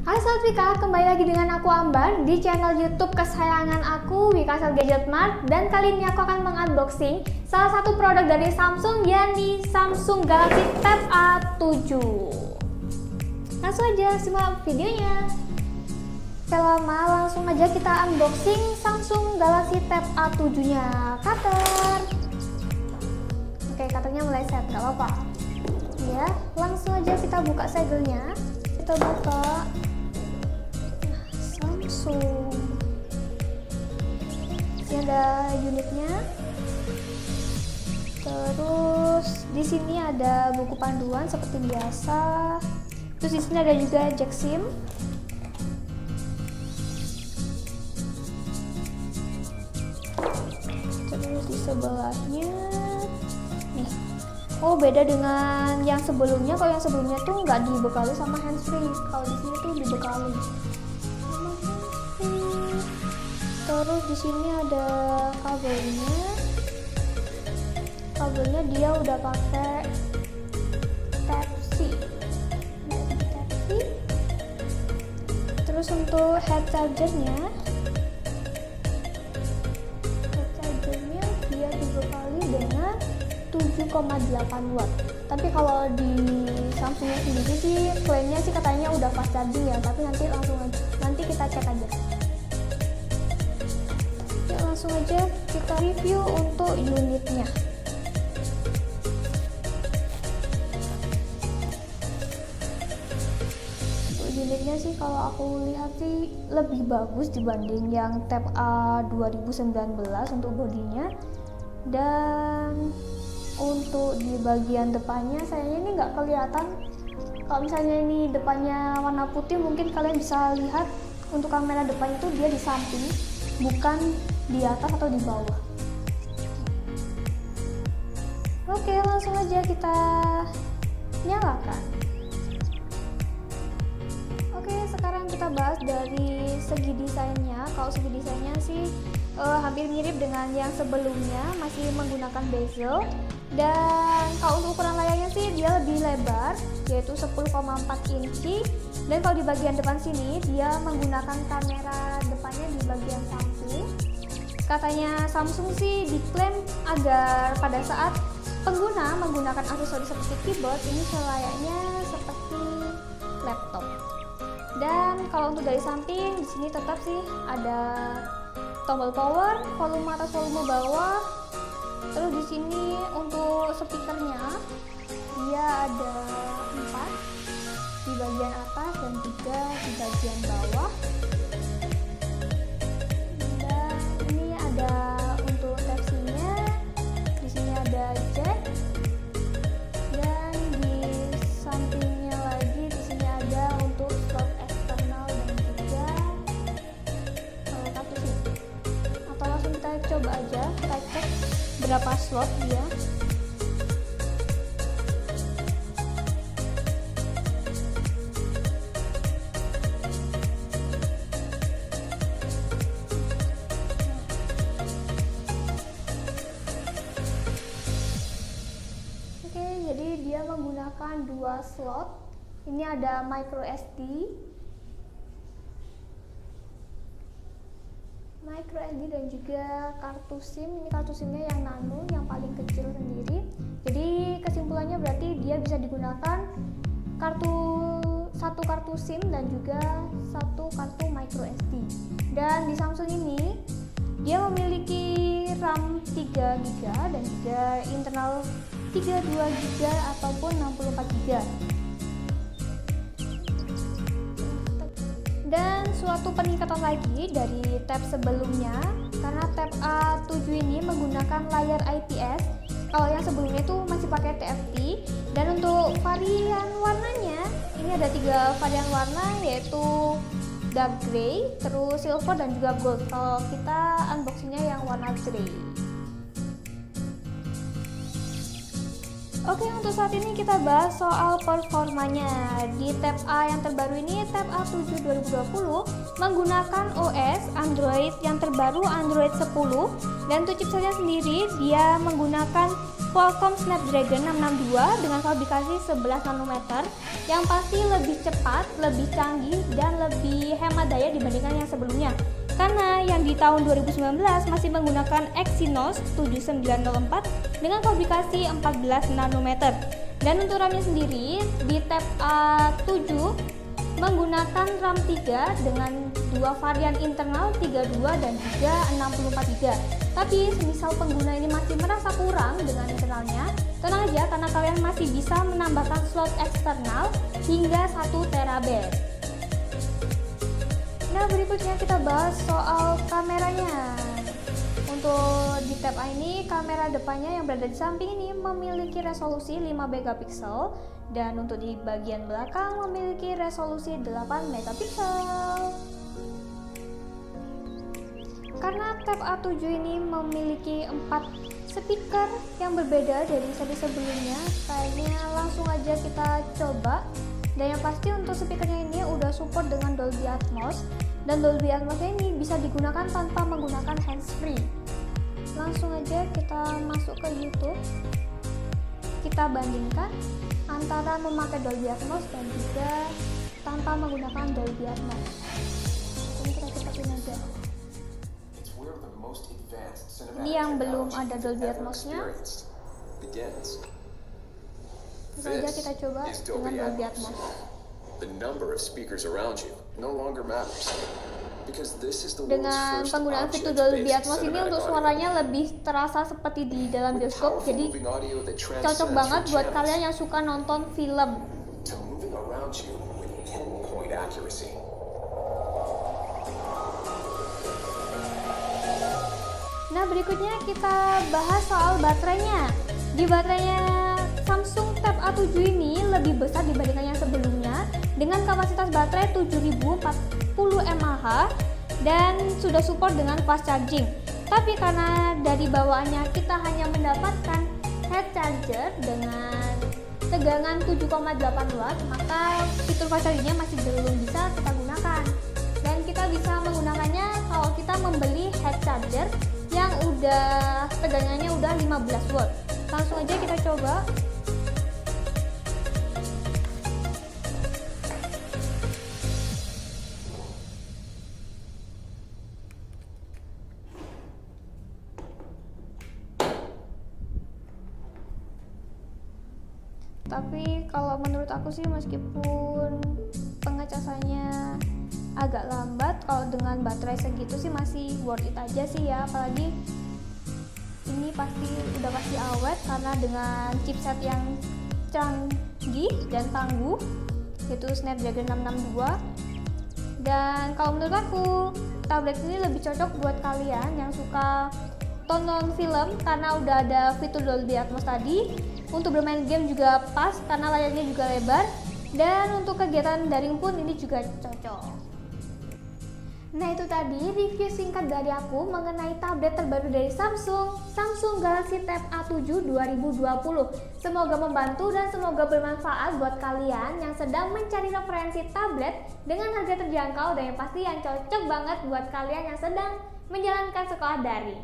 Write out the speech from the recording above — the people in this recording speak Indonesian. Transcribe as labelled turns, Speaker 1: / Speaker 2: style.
Speaker 1: Hai Sobat Wika, kembali lagi dengan aku Ambar di channel YouTube kesayangan aku, Wika Gadget Mart. Dan kali ini aku akan mengunboxing salah satu produk dari Samsung, yakni Samsung Galaxy Tab A7. Langsung aja simak videonya. Oke lama, langsung aja kita unboxing Samsung Galaxy Tab A7 nya. Cutter. Oke, cutternya meleset, gak apa-apa. Ya, langsung aja kita buka segelnya. Kita buka Samsung. Ini ada unitnya. Terus di sini ada buku panduan seperti biasa. Terus di sini ada juga jack SIM. Terus di sebelahnya nih. Oh, beda dengan yang sebelumnya. Kalau yang sebelumnya tuh nggak dibekali sama handsfree. Kalau di sini tuh dibekali. Terus di sini ada kabelnya. Kabelnya dia udah pakai Type-C. Terus untuk head chargernya, dia dibekali dengan 7,8 watt. Tapi kalau di Samsungnya sendiri sih klaimnya sih katanya udah fast charging ya. Tapi nanti kita cek aja. Langsung aja kita review untuk unitnya. Untuk unitnya sih kalau aku lihat sih lebih bagus dibanding yang Tab A 2019 untuk bodinya. Dan untuk di bagian depannya sayangnya ini nggak kelihatan. Kalau misalnya ini depannya warna putih, mungkin kalian bisa lihat untuk kamera depannya itu dia di samping, bukan di atas atau di bawah. Oke, langsung aja kita nyalakan. Oke, sekarang kita bahas dari segi desainnya. Kalau segi desainnya sih hampir mirip dengan yang sebelumnya, masih menggunakan bezel. Dan kalau untuk ukuran layarnya sih dia lebih lebar, yaitu 10,4 inci. Dan kalau di bagian depan sini dia menggunakan kamera depannya di bagian samping. Katanya Samsung sih diklaim agar pada saat pengguna menggunakan aksesoris seperti keyboard ini selayaknya seperti laptop. Dan kalau untuk dari samping di sini tetap sih ada tombol power, volume atas, volume bawah. Terus di sini untuk speakernya dia ada 4 di bagian atas dan 3 di bagian bawah. Dan ini ada untuk Type-C-nya. Di sini ada jack. Dan di sampingnya lagi di sini ada untuk slot eksternal dan juga kartu SIM. Atau langsung kita coba aja, kita cek berapa slot dia. Jadi dia menggunakan 2 slot. Ini ada micro SD dan juga kartu SIM. Ini kartu SIM-nya yang nano, yang paling kecil sendiri. Jadi kesimpulannya berarti dia bisa digunakan satu kartu SIM dan juga satu kartu micro SD. Dan di Samsung ini dia memiliki RAM 3GB dan juga internal 32GB ataupun 64GB. Dan suatu peningkatan lagi dari tab sebelumnya, karena tab A7 ini menggunakan layar IPS. Kalau yang sebelumnya itu masih pakai TFT. Dan untuk varian warnanya, ini ada 3 varian warna, yaitu dark gray, terus silver dan juga gold. Kalau kita unboxingnya yang warna gray. Oke, untuk saat ini kita bahas soal performanya. Di Tab A yang terbaru ini, Tab A7 2020 menggunakan OS Android yang terbaru, Android 10. Dan untuk chipsetnya sendiri, dia menggunakan Qualcomm Snapdragon 662 dengan fabrikasi 11 nanometer yang pasti lebih cepat, lebih canggih, dan lebih hemat daya dibandingkan yang sebelumnya. Karena yang di tahun 2019 masih menggunakan Exynos 7904 dengan fabrikasi 14 nanometer. Dan untuk RAM-nya sendiri di Tab A7 menggunakan RAM 3 dengan dua varian internal 32 dan juga 64GB. Tapi semisal pengguna ini masih merasa kurang dengan internalnya, tenang aja karena kalian masih bisa menambahkan slot eksternal hingga 1TB. Nah, berikutnya kita bahas soal kameranya. Untuk di tab A ini, kamera depannya yang berada di samping ini memiliki resolusi 5MP dan untuk di bagian belakang memiliki resolusi 8MP. Karena tab A7 ini memiliki 4 speaker yang berbeda dari seri sebelumnya, kayaknya langsung aja kita coba. Dan yang pasti untuk speakernya ini udah support dengan Dolby Atmos, dan Dolby Atmos ini bisa digunakan tanpa menggunakan handsfree. Langsung aja kita masuk ke YouTube, kita bandingkan antara memakai Dolby Atmos dan juga tanpa menggunakan Dolby Atmos. Ini kita ciptakin aja. Ini yang belum ada Dolby Atmos-nya. Bisa aja kita coba dengan Dolby Atmos. Dengan penggunaan fitur Dolby Atmos ini untuk suaranya lebih terasa seperti di dalam bioskop, jadi cocok banget buat kalian yang suka nonton film. Nah, berikutnya kita bahas soal baterainya. Di baterainya Samsung Tab A7 ini lebih besar dibandingkan yang sebelumnya dengan kapasitas baterai 7040 mAh dan sudah support dengan fast charging. Tapi karena dari bawaannya kita hanya mendapatkan head charger dengan tegangan 7,8 watt, maka fitur fast chargingnya masih belum bisa kita gunakan. Dan kita bisa menggunakannya kalau kita membeli head charger yang udah tegangannya udah 15 watt. Langsung aja kita coba. Tapi kalau menurut aku sih meskipun pengecasannya agak lambat, kalau dengan baterai segitu sih masih worth it aja sih ya. Apalagi ini udah pasti awet karena dengan chipset yang canggih dan tangguh yaitu Snapdragon 662. Dan kalau menurut aku tablet ini lebih cocok buat kalian yang suka tonton film karena udah ada fitur Dolby Atmos tadi. Untuk bermain game juga pas karena layarnya juga lebar, dan untuk kegiatan daring pun ini juga cocok. Nah, itu tadi review singkat dari aku mengenai tablet terbaru dari Samsung Galaxy Tab A7 2020. Semoga membantu dan semoga bermanfaat buat kalian yang sedang mencari referensi tablet dengan harga terjangkau dan yang pasti yang cocok banget buat kalian yang sedang menjalankan sekolah daring.